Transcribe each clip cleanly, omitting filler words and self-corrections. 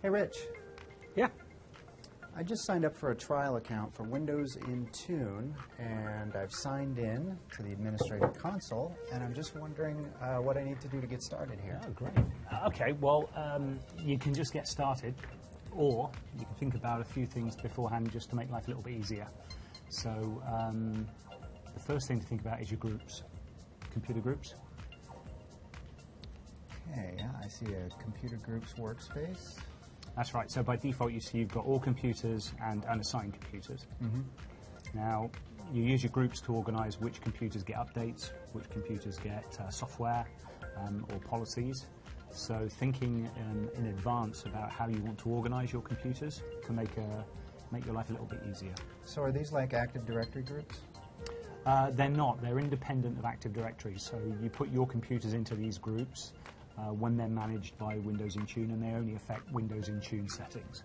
Hey, Rich. Yeah. I just signed up for a trial account for Windows Intune, and I've signed in to the administrative console, and I'm just wondering what I need to do to get started here. Oh, great. Okay, well, you can just get started, or you can think about a few things beforehand just to make life a little bit easier. So the first thing to think about is your groups, computer groups. Okay, yeah, I see a computer groups workspace. That's right. So by default, you see you've got all computers and unassigned computers. Mm-hmm. Now, you use your groups to organize which computers get updates, which computers get software or policies. So thinking in advance about how you want to organize your computers can make your life a little bit easier. So are these like Active Directory groups? They're not. They're independent of Active Directory. So you put your computers into these groups when they're managed by Windows Intune, and they only affect Windows Intune settings.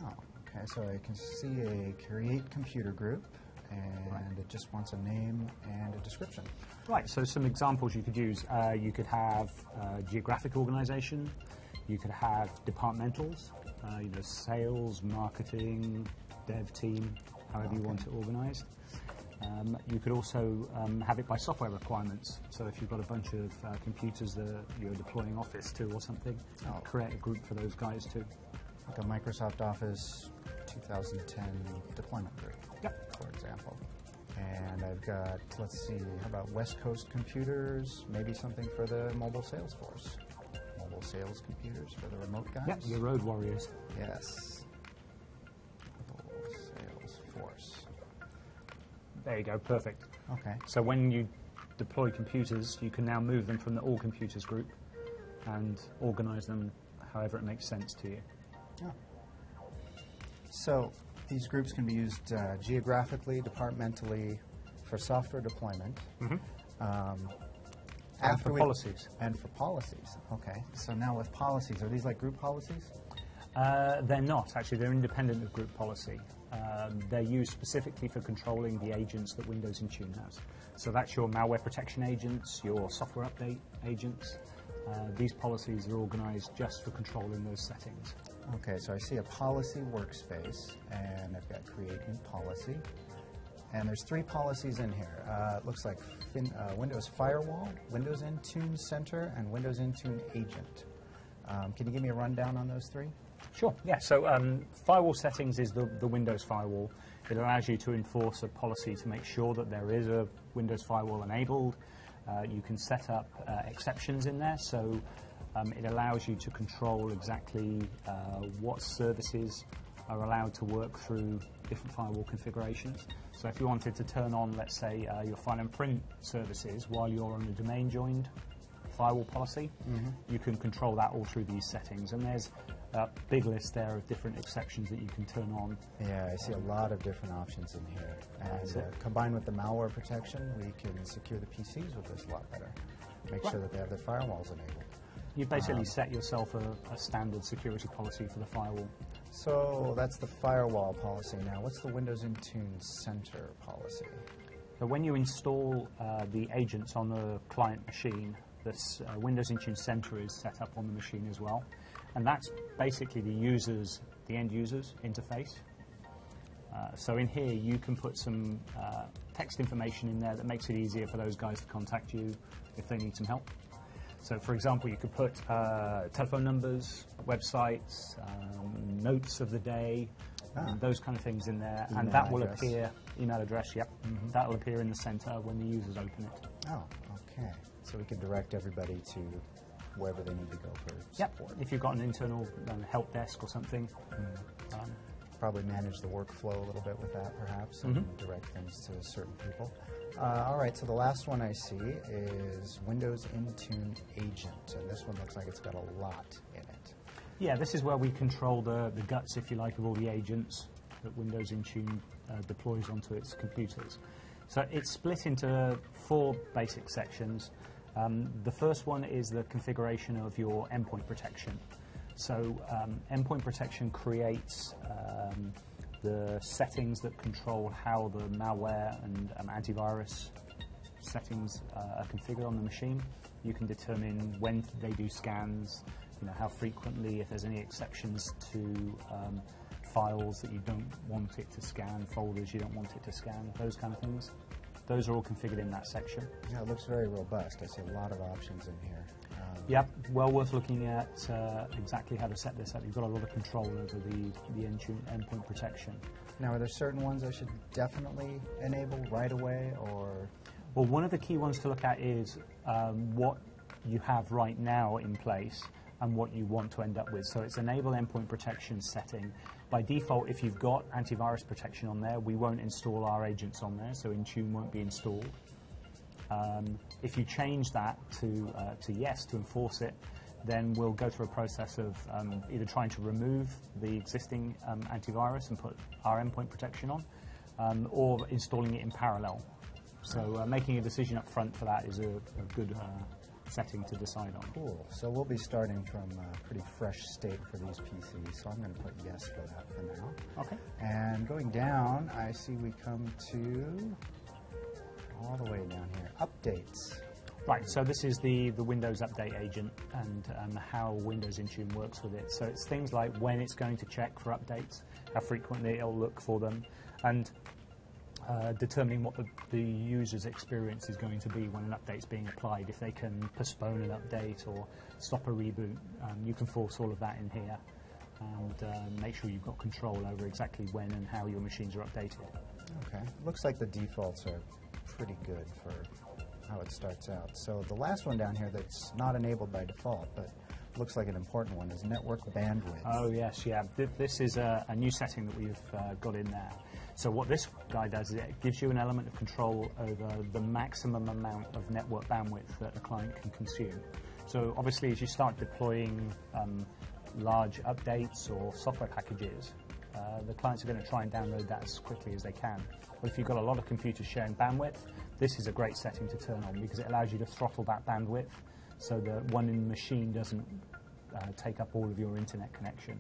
Oh, okay. So I can see a create computer group, and it just wants a name and a description. Right. So some examples you could use. You could have geographic organization. You could have departmentals, sales, marketing, dev team, however you want it organized. You could also have it by software requirements. So if you've got a bunch of computers that you're deploying Office to or something, create a group for those guys too. Like a Microsoft Office 2010 deployment group, for example. And I've got, let's see, how about West Coast computers, maybe something for the mobile sales force. Mobile sales computers for the remote guys? Yep, your road warriors. Yes. Mobile sales force. There you go, perfect. Okay. So when you deploy computers, you can now move them from the All Computers group and organize them however it makes sense to you. Oh. So these groups can be used geographically, departmentally, for software deployment. Mm-hmm. And for policies. And for policies. Okay. So now with policies, are these like group policies? They're not, actually. They're independent of group policy. They're used specifically for controlling the agents that Windows Intune has. So that's your malware protection agents, your software update agents. These policies are organized just for controlling those settings. Okay, so I see a policy workspace, and I've got create new policy. And there's 3 policies in here. It looks like Windows Firewall, Windows Intune Center, and Windows Intune Agent. Can you give me a rundown on those 3? Sure, yeah. So firewall settings is the Windows firewall. It allows you to enforce a policy to make sure that there is a Windows firewall enabled. You can set up exceptions in there, so it allows you to control exactly what services are allowed to work through different firewall configurations. So if you wanted to turn on, let's say, your file and print services while you're on a domain joined firewall policy, you can control that all through these settings. And there's a big list there of different exceptions that you can turn on. Yeah, I see a lot of different options in here. And combined with the malware protection, we can secure the PCs with this a lot better. Make sure that they have their firewalls enabled. You basically set yourself a standard security policy for the firewall. So that's the firewall policy. Now, what's the Windows Intune Center policy? So when you install the agents on the client machine, this Windows Intune Center is set up on the machine as well. And that's basically the end user's interface. So in here, you can put some text information in there that makes it easier for those guys to contact you if they need some help. So for example, you could put telephone numbers, websites, notes of the day, those kind of things in there. Email and that will address. appear, email address, yep. That will appear in the center when the users open it. Oh, okay. So we can direct everybody to wherever they need to go for support. If you've got an internal help desk or something. Probably manage the workflow a little bit with that, perhaps, and direct things to certain people. All right, so the last one I see is Windows Intune Agent, and this one looks like it's got a lot in it. Yeah, this is where we control the guts, if you like, of all the agents that Windows Intune deploys onto its computers. So it's split into 4 basic sections. The first one is the configuration of your endpoint protection. So endpoint protection creates the settings that control how the malware and antivirus settings are configured on the machine. You can determine when they do scans. how frequently, if there's any exceptions to files that you don't want it to scan, folders you don't want it to scan, those kind of things. Those are all configured in that section. Yeah, it looks very robust. I see a lot of options in here. Yep, well worth looking at exactly how to set this up. You've got a lot of control over the Intune endpoint protection. Now, are there certain ones I should definitely enable right away, or? Well, one of the key ones to look at is what you have right now in place and what you want to end up with. So it's enable endpoint protection setting. By default, if you've got antivirus protection on there, we won't install our agents on there, so Intune won't be installed. If you change that to yes, to enforce it, then we'll go through a process of either trying to remove the existing antivirus and put our endpoint protection on, or installing it in parallel. So making a decision up front for that is a good setting to decide on. Cool. So we'll be starting from a pretty fresh state for these PCs, so I'm going to put yes for that for now. Okay. And going down, I see we come to all the way down here, updates. Right, so this is the Windows Update agent and how Windows Intune works with it. So it's things like when it's going to check for updates, how frequently it'll look for them, and determining what the user's experience is going to be when an update's being applied. If they can postpone an update or stop a reboot, you can force all of that in here and make sure you've got control over exactly when and how your machines are updated. Okay, looks like the defaults are pretty good for how it starts out. So the last one down here that's not enabled by default, but looks like an important one, is network bandwidth. Oh yes, yeah. This is a new setting that we've got in there. So what this guy does is it gives you an element of control over the maximum amount of network bandwidth that a client can consume. So obviously as you start deploying large updates or software packages, the clients are going to try and download that as quickly as they can. But if you've got a lot of computers sharing bandwidth, this is a great setting to turn on because it allows you to throttle that bandwidth so that one machine doesn't take up all of your internet connection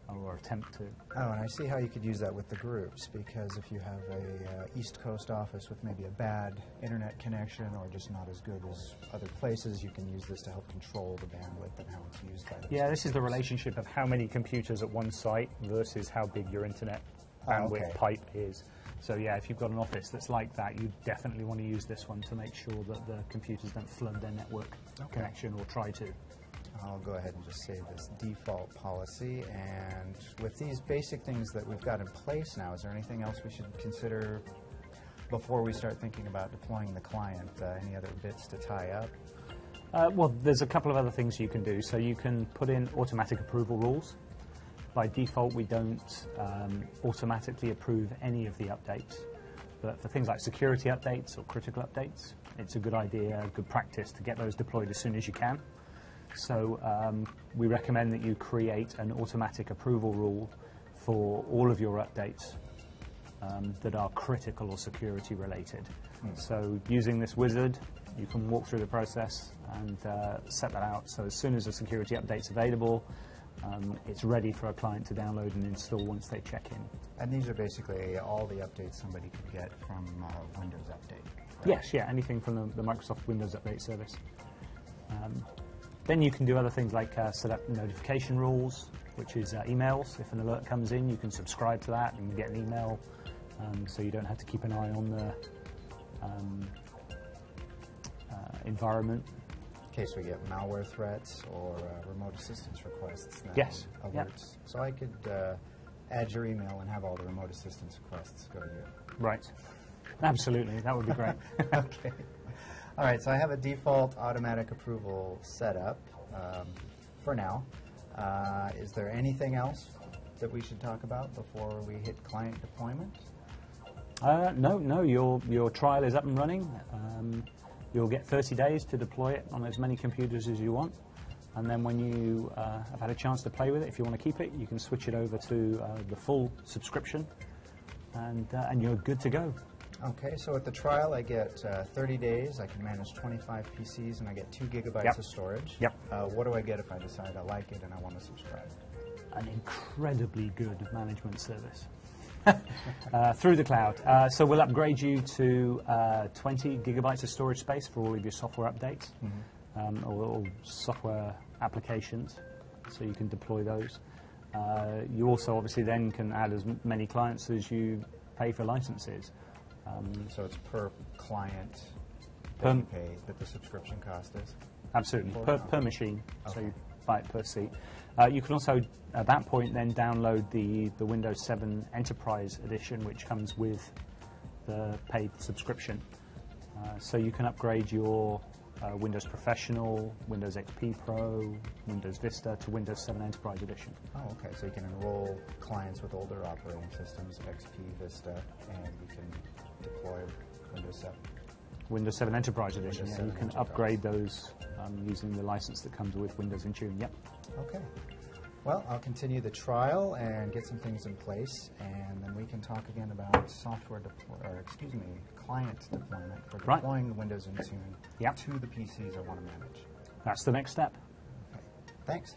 or attempt to. Oh, and I see how you could use that with the groups, because if you have a East Coast office with maybe a bad internet connection or just not as good as other places, you can use this to help control the bandwidth and how it's used by those. Yeah, this is the relationship of how many computers at one site versus how big your internet bandwidth pipe is. So yeah, if you've got an office that's like that, you definitely want to use this one to make sure that the computers don't flood their network connection or try to. I'll go ahead and just save this default policy. And with these basic things that we've got in place now, is there anything else we should consider before we start thinking about deploying the client? Any other bits to tie up? Well, there's a couple of other things you can do. So you can put in automatic approval rules. By default, we don't automatically approve any of the updates. But for things like security updates or critical updates, it's a good idea, good practice to get those deployed as soon as you can. So we recommend that you create an automatic approval rule for all of your updates that are critical or security related. So using this wizard, you can walk through the process and set that out. So as soon as a security update's available, it's ready for a client to download and install once they check in. And these are basically all the updates somebody could get from Windows Update, right? Yes, yeah, anything from the Microsoft Windows Update service. Then you can do other things like set up notification rules, which is emails. If an alert comes in, you can subscribe to that and get an email, so you don't have to keep an eye on the environment. In case we get malware threats or remote assistance requests. Yes. Alerts. Yep. So I could add your email and have all the remote assistance requests go to you. Right. Absolutely. That would be great. Okay. All right, so I have a default automatic approval set up for now. Is there anything else that we should talk about before we hit client deployment? No, your trial is up and running. You'll get 30 days to deploy it on as many computers as you want. And then when you have had a chance to play with it, if you want to keep it, you can switch it over to the full subscription, and you're good to go. Okay, so at the trial, I get 30 days. I can manage 25 PCs, and I get 2 gigabytes of storage. Yep. What do I get if I decide I like it and I want to subscribe? An incredibly good management service through the cloud. So we'll upgrade you to 20 gigabytes of storage space for all of your software updates or software applications. so you can deploy those. You also obviously then can add as many clients as you pay for licenses. So it's per client Per- that you pay, that the subscription cost is? Absolutely, per machine, so Okay. you buy it per seat. You can also, at that point, then download the Windows 7 Enterprise Edition, which comes with the paid subscription. So you can upgrade your Windows Professional, Windows XP Pro, Windows Vista to Windows 7 Enterprise Edition. Oh, okay. So you can enroll clients with older operating systems, XP, Vista, and you can deploy Windows 7. Windows 7 Enterprise Edition, Windows yeah, you 7 can Enterprise. upgrade those using the license that comes with Windows Intune, yep. Okay. Well, I'll continue the trial and get some things in place, and then we can talk again about client deployment for Right. deploying Windows Intune Yep. to the PCs I want to manage. That's the next step. Okay. Thanks.